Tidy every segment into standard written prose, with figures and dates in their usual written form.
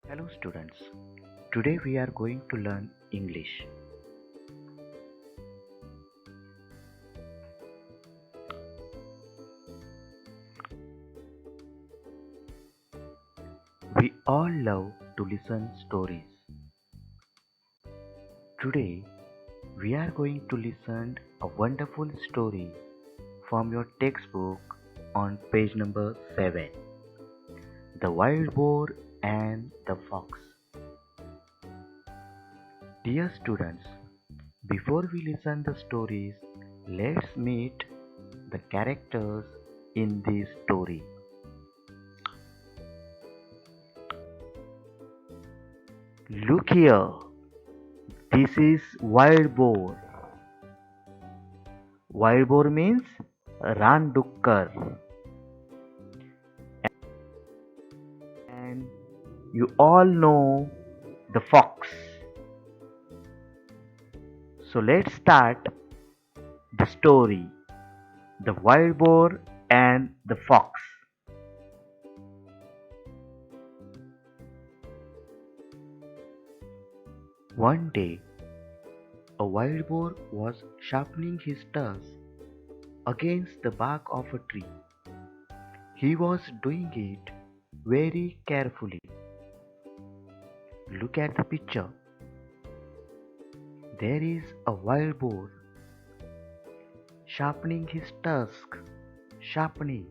Hello students, today we are going to learn English. We all love to listen stories. Today we are going to listen a wonderful story from your textbook on page number 7. The Wild Boar and the Fox. Dear students, before we listen the stories, let's meet the characters in this story. Look here, this is wild boar. Wild boar means randukkar. And you all know the fox. So let's start the story. The wild boar and the fox. One day, a wild boar was sharpening his tusks against the bark of a tree. He was doing it very carefully. Look at the picture. There is a wild boar sharpening his tusk. Sharpening,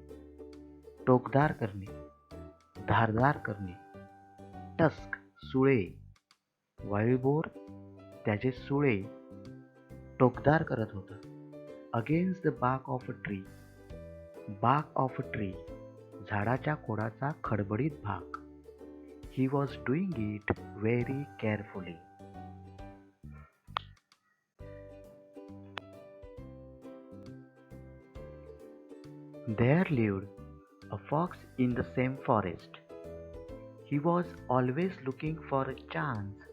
टोकदार करणे, धारदार करणे. Tusk, Sule. Wild boar त्याचे सुळे टोकदार करत होता. Against the बाक of a tree. बाक ऑफ अ ट्री, झाडाच्या खोडाचा खडबडीत भाग. He was doing it very carefully. There lived a fox in the same forest. He was always looking for a chance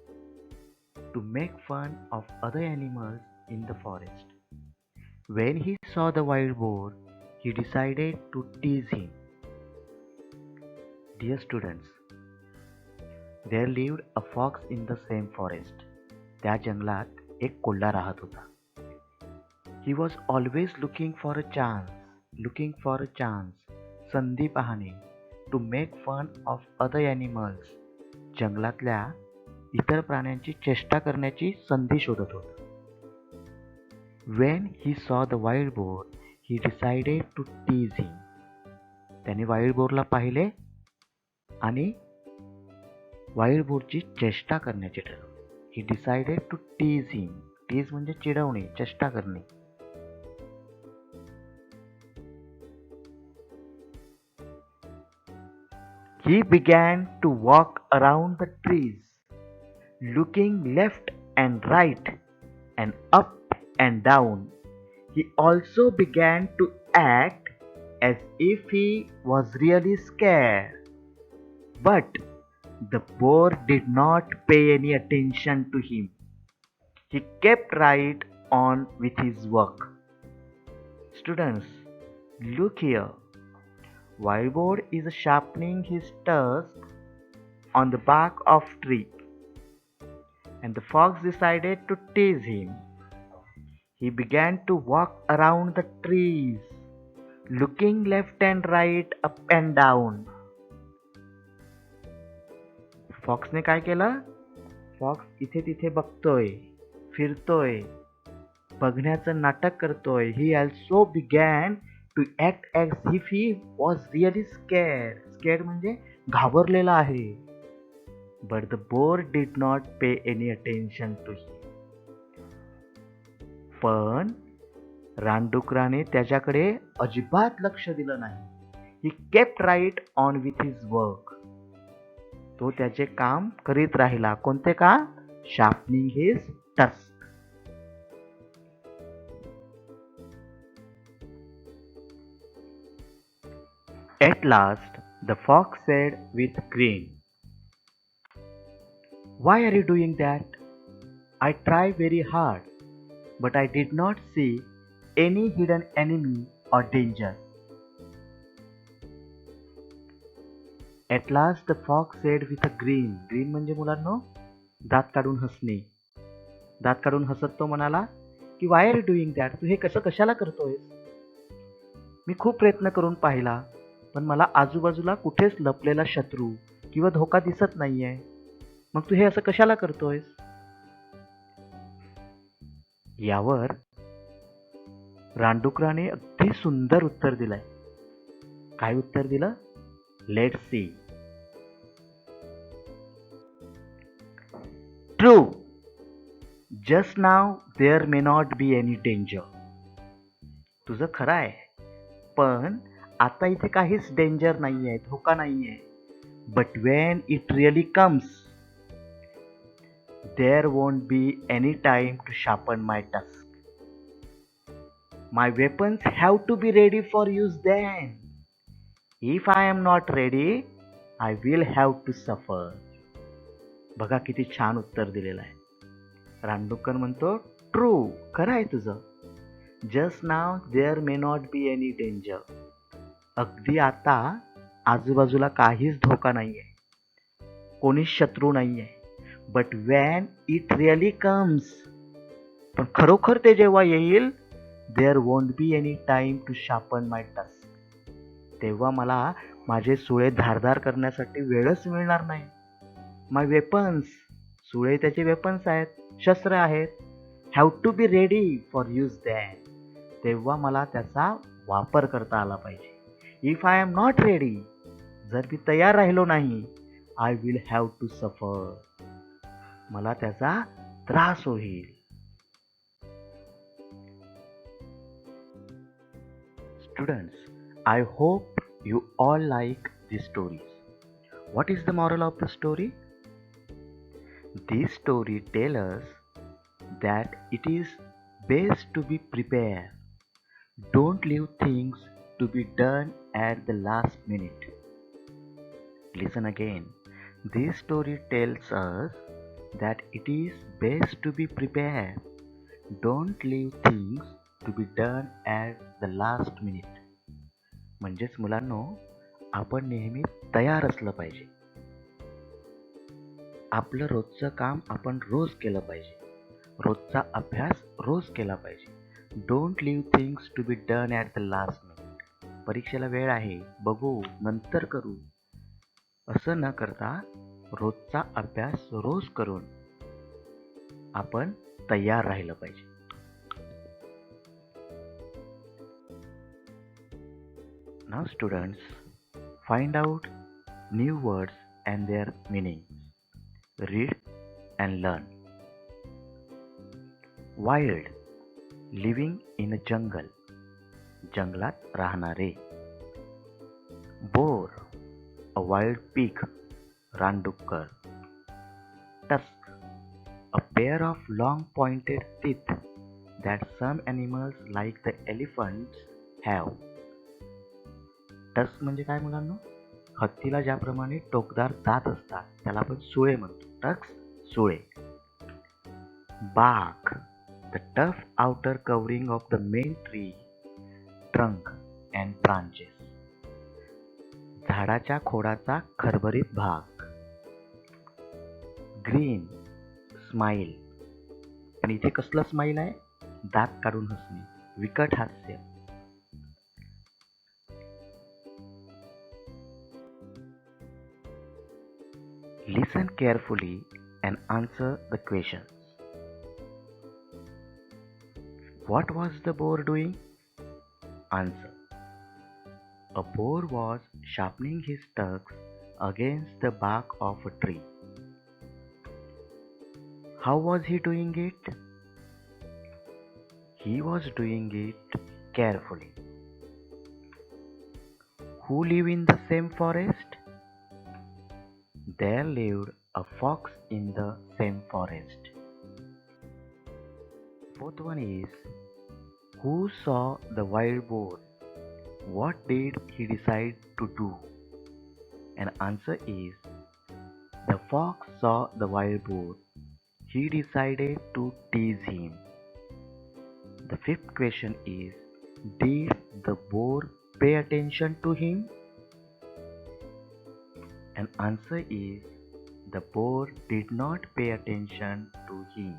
to make fun of other animals in the forest. When he saw the wild boar, he decided to tease him. Dear students, there lived a fox in the same forest. त्या जंगलात एक कोल्हा राहत होता. He was always looking for a chance. संधी पाहणे. To make fun of other animals. जंगलातल्या इतर प्राण्यांची चेष्टा करण्याची संधी शोधत होता. When he saw the wild boar, he decided to tease him. त्याने वाईल्ड बोरला पाहिले आणि वाईल्ड बोरची चेष्टा करण्याचे ठरवले. He decided to tease him. Tease म्हणजे चिडवणे, चेष्टा करणे. He began to walk around the trees, looking left and right and up and down. He also began to act as if he was really scared. But the boar did not pay any attention to him. He kept right on with his work. Students, look here. Wild boar is sharpening his tusk on the bark of tree, and the fox decided to tease him. He began to walk around the trees, looking left and right, up and down. फॉक्सने काय केलं? Fox इथे तिथे बघतोय, फिरतोय, बघण्याचं नाटक करतोय. He also began to act as if he was really scared. Scared म्हणजे घाबरलेला आहे. But the boar did not pay any attention to him. पण रानडुकराने त्याच्याकडे अजिबात लक्ष दिलं नाही. He kept right on with his work. तो त्याचे काम करीत राहिला. कोणते काम? Sharpening his tusk. At last, the fox said with grin, "Why are you doing that? I tried very hard, but I did not see any hidden enemy or danger." At last the fox said with a grin. Grin म्हणजे मुलांनो दात काढून हसणे. दात काढून हसत तो म्हणाला की वाय आर यू डुईंग दॅट? तू हे कसं कशाला करतोयस? मी खूप प्रयत्न करून पाहिला, पण मला आजूबाजूला कुठेच लपलेला शत्रू किंवा धोका दिसत नाहीये. मग तू हे असं कशाला करतोयस? यावर रानडुकराने अगदी सुंदर उत्तर दिलंय. काय उत्तर दिलं? Let's see. True. Just now there may not be any danger. तुझं खरं आहे, पण आता इथे काहीच डेंजर नाहीये, धोका नाहीये. But when it really comes, there won't be any time to sharpen my tusk. My weapons have to be ready for use then. If I am not ready, I will have to suffer. बघा किती छान उत्तर दिलेलं आहे. रानडुक्कर म्हणतो true, खरं आहे तुझं. Just now there may not be any danger. अगदी आता आजूबाजूला काहीच धोका नाहीये, कोणीच शत्रू नाहीये. But when it really comes, पण खरोखर ते जेव्हा येईल, there won't be any time to sharpen my tusk. तेव्हा मला माझे सुळे धारदार करण्यासाठी वेळच मिळणार नाही. माय वेपन्स, सुळे त्याचे वेपन्स आहेत, शस्त्र आहेत. Have to be ready for use then. तेव्हा मला त्याचा वापर करता आला पाहिजे. If I am not ready, जर मी तयार राहिलो नाही, I will have to suffer. मला त्याचा त्रास होईल. Students, I hope you all like these stories. What is the moral of the story? This story tells us that it is best to be prepared. Don't leave things to be done at the last minute. Listen again. This story tells us that it is best to be prepared. Don't leave things to be done at the last minute. म्हणजेच मुलांनो, आपण नेहमी तयार असलं पाहिजे. आपलं रोजचं काम आपण रोज केलं पाहिजे. रोजचा अभ्यास रोज केला पाहिजे. Don't leave things to be done at the last minute. परीक्षेला वेळ आहे, बघू, नंतर करू, असं न करता रोजचा अभ्यास रोज करून आपण तयार राहिलं पाहिजे. Now students, find out new words and their meanings. Read and learn. Wild, living in a jungle. जंगलात राहणारे. Boar, a wild pig. रानडुक्कर. Tusk, a pair of long pointed teeth that some animals like the elephants have. Tusk म्हणजे काय मुलांनो? हत्तीला ज्याप्रमाणे टोकदार दात असतात त्याला आपण सुळे म्हणतो. टक्स, सुळे. बाक, the tough outer covering of the main tree, trunk and branches. झाडाच्या खोडाचा खरबरीत भाग. Green, smile. पण इथे कसलं स्माईल आहे? दात काढून हसणे, विकट हास्य. Listen carefully and answer the questions. What was the boar doing? Answer. A boar was sharpening his tusks against the bark of a tree. How was he doing it? He was doing it carefully. Who live in the same forest? There lived a fox in the same forest. Fourth one is, who saw the wild boar? What did he decide to do? And answer is, the fox saw the wild boar. He decided to tease him. The fifth question is, did the boar pay attention to him? And answer is the boar did not pay attention to him.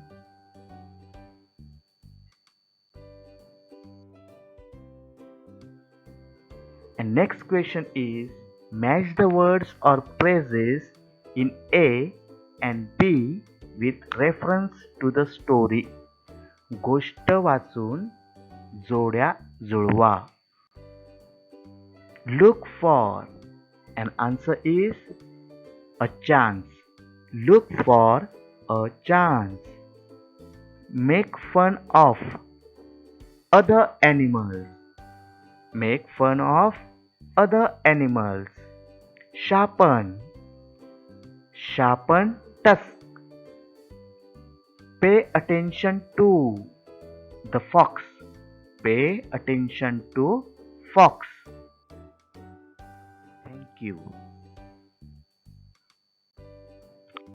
And next question is match the words or phrases in A and B with reference to the story. गोष्ट वाचून जोड्या जुळवा. Look for, and answer is a chance. Look for a chance. Make fun of other animals. Make fun of other animals. Sharpen. Sharpen tusk. Pay attention to the fox. Pay attention to fox. Thank you.